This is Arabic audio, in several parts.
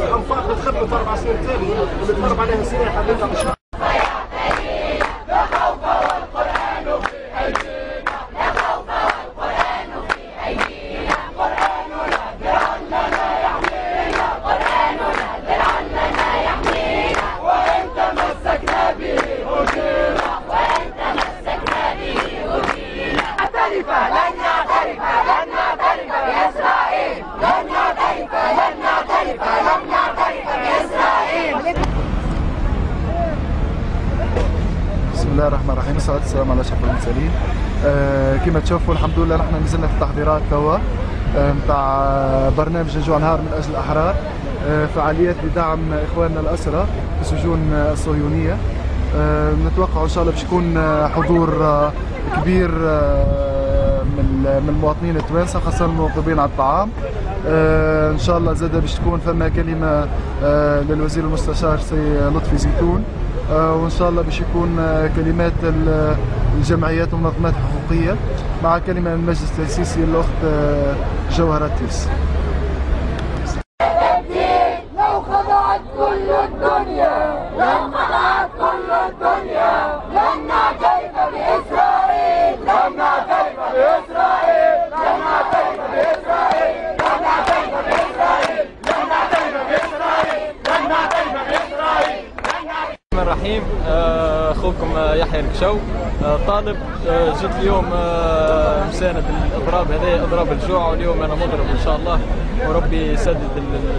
الأنفاق تخبط 4 سنين تالي اللي تضرب عليها سلاح بسم الله الرحمن الرحيم. والصلاة والسلام على أشرف المرسلين. كما تشوفوا الحمد لله نحن نزلنا في التحضيرات توا نتاع برنامج الجوع نهار من أجل الأحرار، فعاليات لدعم إخواننا الأسرى في السجون الصهيونية. نتوقع إن شاء الله باش يكون حضور كبير من المواطنين التوانسة خاصة المواظبين على الطعام. إن شاء الله زاد باش تكون فما كلمة للوزير المستشار سي لطفي زيتون، وإن شاء الله باش يكون كلمات الجمعيات والمنظمات الحقوقية مع كلمة من المجلس التأسيسي الأخت جوهرة التيس. لو خضعت كل الدنيا لن خضعت كل الدنيا لن نعترف بإسرائيل لن نعترف بإسرائيل لن نعترف بإسرائيل لن نعترف بإسرائيل لن نعترف بإسرائيل لن نعترف بإسرائيل. الرحمن الرحيم. اخوكم يحيى الكشو، طالب جيت اليوم مساند الاضراب هذا اضراب الجوع، واليوم انا مضرب ان شاء الله، وربي يسدد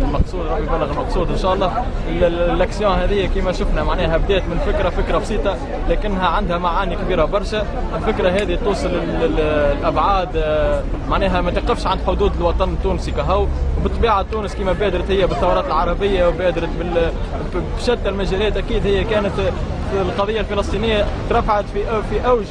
المقصود، ربي يبلغ المقصود ان شاء الله. الاكسيون هذه كما شفنا معناها بدات من فكره بسيطه لكنها عندها معاني كبيره برشا. الفكره هذه توصل الابعاد، معناها ما تقفش عند حدود الوطن التونسي كهو. وبالطبيعه تونس كما بادرت هي بالثورات العربيه وبادرت بشتى المجالات، اكيد هي كانت القضيه الفلسطينيه ترفعت في اوج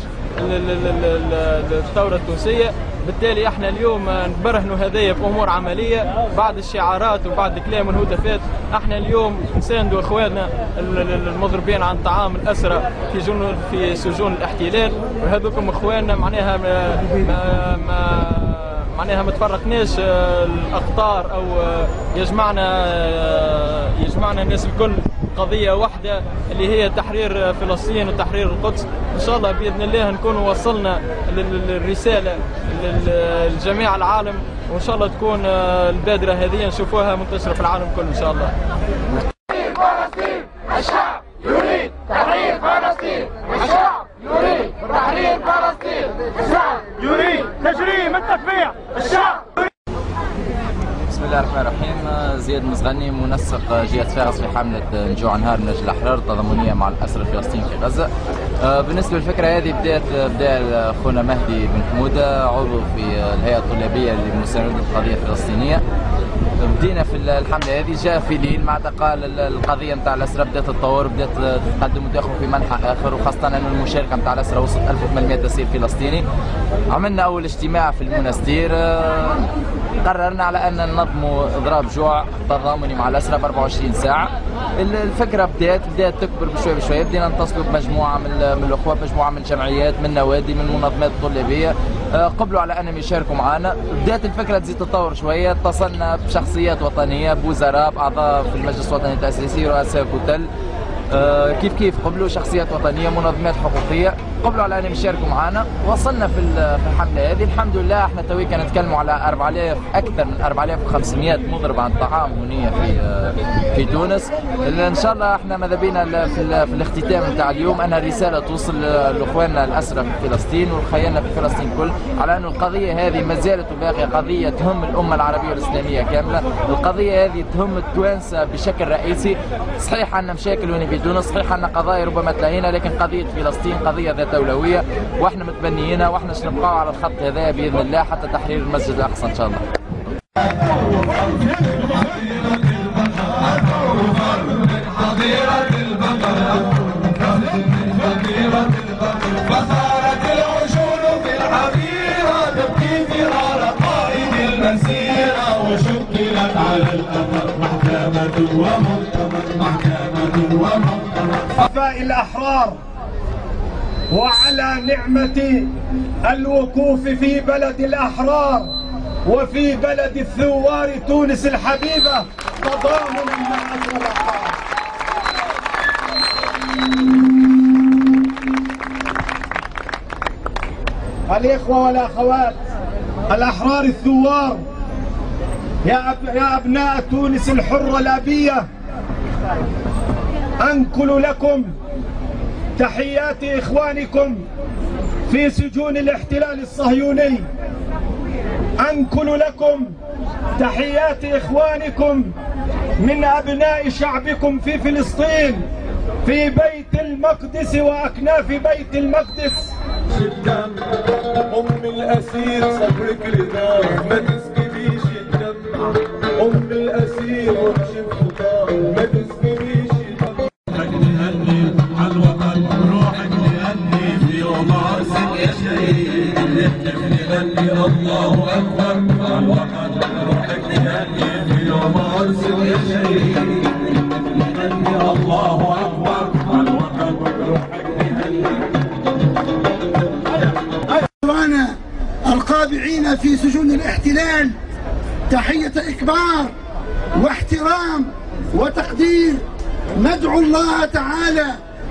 الثوره التونسيه. بالتالي احنا اليوم نبرهنوا هدايا بامور عمليه بعد الشعارات وبعد الكلام والهتافات. احنا اليوم نساندوا اخواننا المضربين عن طعام الاسرى في سجون الاحتلال، وهذوكم اخواننا معناها ما تفرقناش الاقطار او يجمعنا الناس الكل قضية واحدة اللي هي تحرير فلسطين وتحرير القدس. إن شاء الله بإذن الله نكون وصلنا الرسالة لجميع العالم، وإن شاء الله تكون البادرة هذه نشوفوها منتشرة في العالم كله إن شاء الله. تحرير فلسطين، الشعب يريد تحرير فلسطين، الشعب يريد تحرير فلسطين، الشعب يريد تجريم التطبيع، الشعب. بسم الله الرحمن الرحيم. زياد مزغني، منسق جهة فارس في حملة الجوع نهار من أجل الأحرار التضامنية مع الأسرى الفلسطينيين في غزة. بالنسبة للفكرة هذه بدأ أخونا مهدي بن حمودة عضو في الهيئة الطلابية لمساندة القضية الفلسطينية. بدينا في الحملة هذه، جاء في ليل مع قال القضية نتاع الأسرى بدأت تتطور، بدأت تقدم وتأخذ في منحى آخر، وخاصة أن المشاركة نتاع الأسرى وصلت 1800 أسير فلسطيني. عملنا أول اجتماع في المنستير، قررنا على أن ننظموا إضراب جوع تضامني مع الأسرى ب 24 ساعة. الفكرة بدأت تكبر بشوية بشوية، بدينا نتصلوا بمجموعة من الأخوة، مجموعة من الجمعيات، من نوادي، من المنظمات الطلابية، قبلوا على أنهم يشاركوا معنا. بدأت الفكرة تزيد تتطور شوية، اتصلنا بشخصيات وطنية، بوزراء، بأعضاء في المجلس الوطني التأسيسي، رؤساء كتل، كيف كيف قبلوا شخصيات وطنيه، منظمات حقوقيه، قبلوا على ان يشاركوا معنا. وصلنا في الحمله هذه الحمد لله. احنا تويكا نتكلموا على 4000 اكثر من 4500 مضرب عن الطعام هنا في تونس. ان شاء الله احنا ماذا بينا في الاختتام نتاع اليوم ان الرساله توصل لاخواننا الاسرى في فلسطين والخيانه في فلسطين كل، على أن القضيه هذه ما زالت باقيه قضيه تهم الامه العربيه والاسلاميه كامله. القضيه هذه تهم التوانسه بشكل رئيسي. صحيح عندنا مشاكل هنا في تونس، صحيح عندنا قضايا ربما تلاهينا، لكن قضيه فلسطين قضيه ذات اولويه، واحنا متبنيينها، واحنا نبقاو على الخط هذا باذن الله حتى تحرير المسجد الاقصى ان شاء الله. فصارت العشور في الحظيرة تبكي ثمار قائد المسيرة، وشكلت على الأمر محكمة ومؤتمر، محكمة ومؤتمر. وفاء الأحرار وعلى نعمة الوقوف في بلد الأحرار وفي بلد الثوار تونس الحبيبة تضامنا مع أسر الأحرار. الإخوة والأخوات الأحرار الثوار، يا أبناء تونس الحرة الأبية، أنقل لكم تحيات إخوانكم في سجون الاحتلال الصهيوني، أنقل لكم تحيات إخوانكم من أبناء شعبكم في فلسطين في بيت المقدس وأكناف بيت المقدس. الدم أم الأسير صبرك رضا ما تسكبيش الدم، أم الأسير وامشي بخطاه ما تسكبيش الدم. روحك نهني على الوطن، روحك نهني في يوم عرسك يا شهيد، نهتف نغني الله أكبر على الوطن، روحك نهني في يوم عرسك يا شهيد، نغني الله أكبر على الوطن، روحك نهني. القابعين في سجون الاحتلال تحية إكبار واحترام وتقدير. ندعو الله تعالى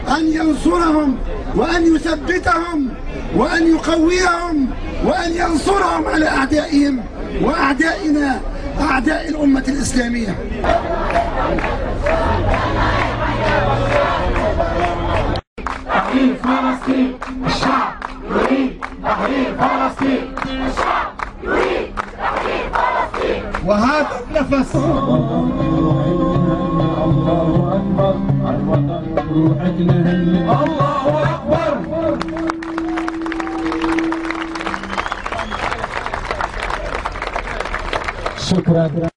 أن ينصرهم وأن يثبتهم وأن يقويهم وأن ينصرهم على أعدائهم وأعدائنا أعداء الأمة الإسلامية. تحرير فلسطين، الشعب يريد تحرير فلسطين، الشعب يريد تحرير فلسطين. وهذا النفس الله أكبر على الوطن، روحك نهني الله أكبر. شكرا.